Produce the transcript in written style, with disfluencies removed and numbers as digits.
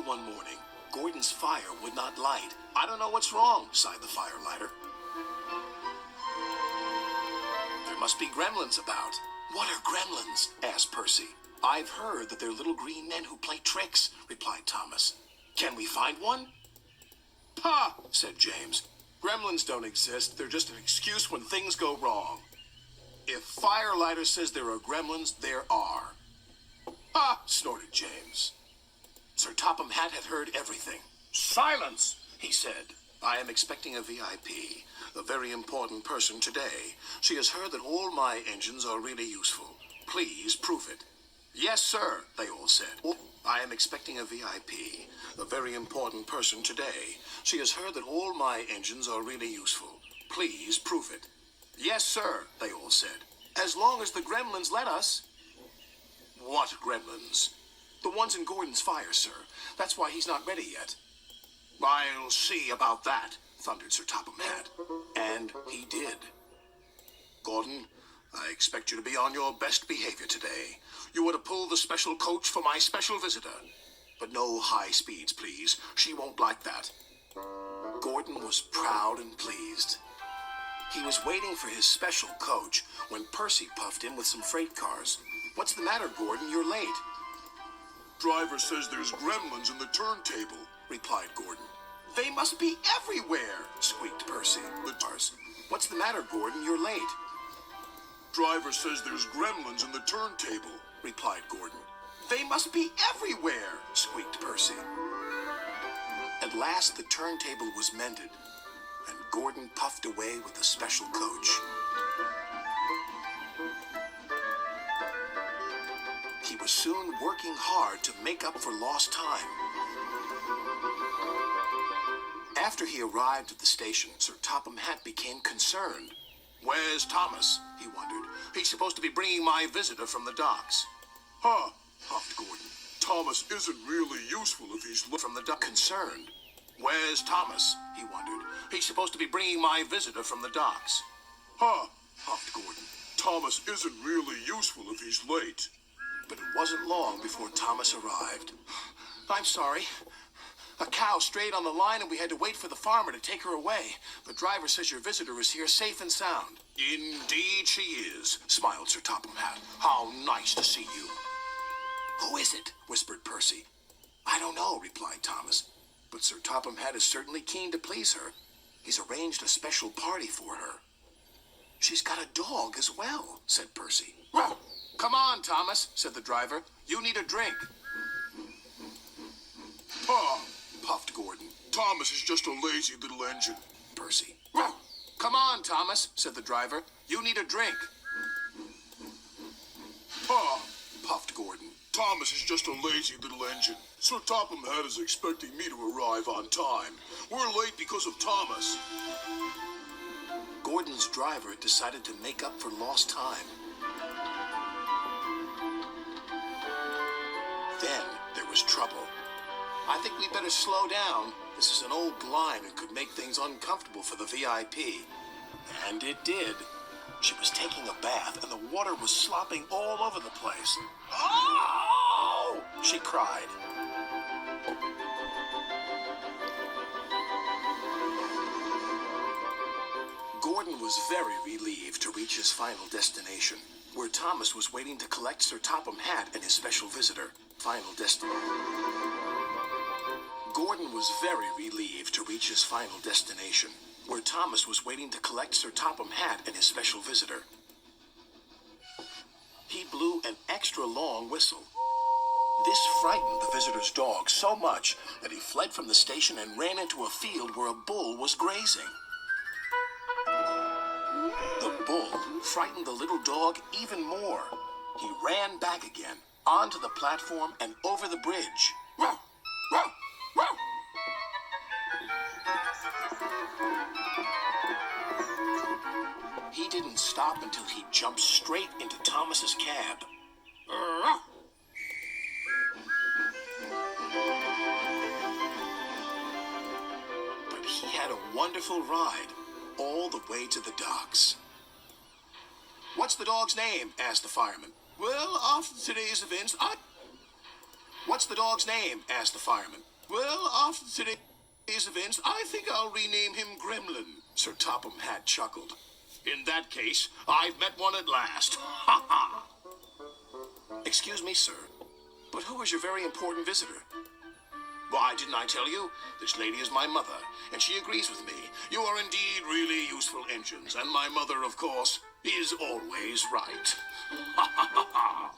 one morning, Gordon's fire would not light. I don't know what's wrong, sighed the Firelighter. There must be gremlins about. What are gremlins? Asked Percy. I've heard that they're little green men who play tricks, replied Thomas. Can we find one? Pah, said James. Gremlins don't exist. They're just an excuse when things go wrong. If Firelighter says there are gremlins, there are. Ah, snorted James. Sir Topham Hatt had heard everything. Silence, he said. I am expecting a VIP, a very important person today. She has heard that all my engines are really useful. Please prove it. Yes, sir, they all said. I am expecting a VIP, a very important person today. She has heard that all my engines are really useful. Please prove it. Yes, sir, they all said. As long as the gremlins let us. What gremlins? The ones in Gordon's fire, sir. That's why he's not ready yet. I'll see about that, thundered Sir Topham Hatt. And he did. Gordon, I expect you to be on your best behavior today. You are to pull the special coach for my special visitor. But no high speeds, please. She won't like that. Gordon was proud and pleased. He was waiting for his special coach when Percy puffed in with some freight cars. What's the matter, Gordon? You're late. Driver says there's gremlins in the turntable, replied Gordon. They must be everywhere, squeaked Percy. The cars. What's the matter, Gordon? You're late. Driver says there's gremlins in the turntable, replied Gordon. They must be everywhere, squeaked Percy. At last the turntable was mended, and Gordon puffed away with the special coach. He was soon working hard to make up for lost time. After he arrived at the station, Sir Topham Hatt became concerned. Where's Thomas? He wondered. He's supposed to be bringing my visitor from the docks. Huh, puffed Gordon. Thomas isn't really useful if he's from the dock. Concerned. Where's Thomas? He wondered. He's supposed to be bringing my visitor from the docks. Huh, puffed Gordon. Thomas isn't really useful if he's late. But it wasn't long before Thomas arrived. I'm sorry. A cow strayed on the line and we had to wait for the farmer to take her away. The driver says your visitor is here safe and sound. Indeed she is, smiled Sir Topham Hatt. How nice to see you. Who is it? Whispered Percy. I don't know, replied Thomas. But Sir Topham Hatt is certainly keen to please her. He's arranged a special party for her. She's got a dog as well, said Percy. Well, come on, Thomas, said the driver. You need a drink. Pa, puffed Gordon. Thomas is just a lazy little engine. Percy. Well, come on, Thomas, said the driver. You need a drink. Pa, puffed Gordon. Thomas is just a lazy little engine. Sir Topham Hatt is expecting me to arrive on time. We're late because of Thomas. Gordon's driver decided to make up for lost time. Then there was trouble. I think we better slow down. This is an old line and could make things uncomfortable for the VIP. And it did. She was taking a bath and the water was slopping all over the place. Oh! She cried. Gordon was very relieved to reach his final destination, where Thomas was waiting to collect Sir Topham Hatt and his special visitor. Final destination. Gordon was very relieved to reach his final destination, where Thomas was waiting to collect Sir Topham Hatt and his special visitor. He blew an extra long whistle. This frightened the visitor's dog so much that he fled from the station and ran into a field where a bull was grazing. The bull frightened the little dog even more. He ran back again, onto the platform and over the bridge. Row, row, row. He didn't stop until he jumped straight into Thomas's cab. But he had a wonderful ride all the way to the docks. What's the dog's name? Asked the fireman. Well, after today's events, What's the dog's name? Asked the fireman. Well, after today's events, I think I'll rename him Gremlin. Sir Topham Hatt chuckled. In that case, I've met one at last. Ha ha! Excuse me, sir, but who is your very important visitor? Why, didn't I tell you? This lady is my mother, and she agrees with me. You are indeed really useful engines, and my mother, of course, is always right. Ha ha ha ha!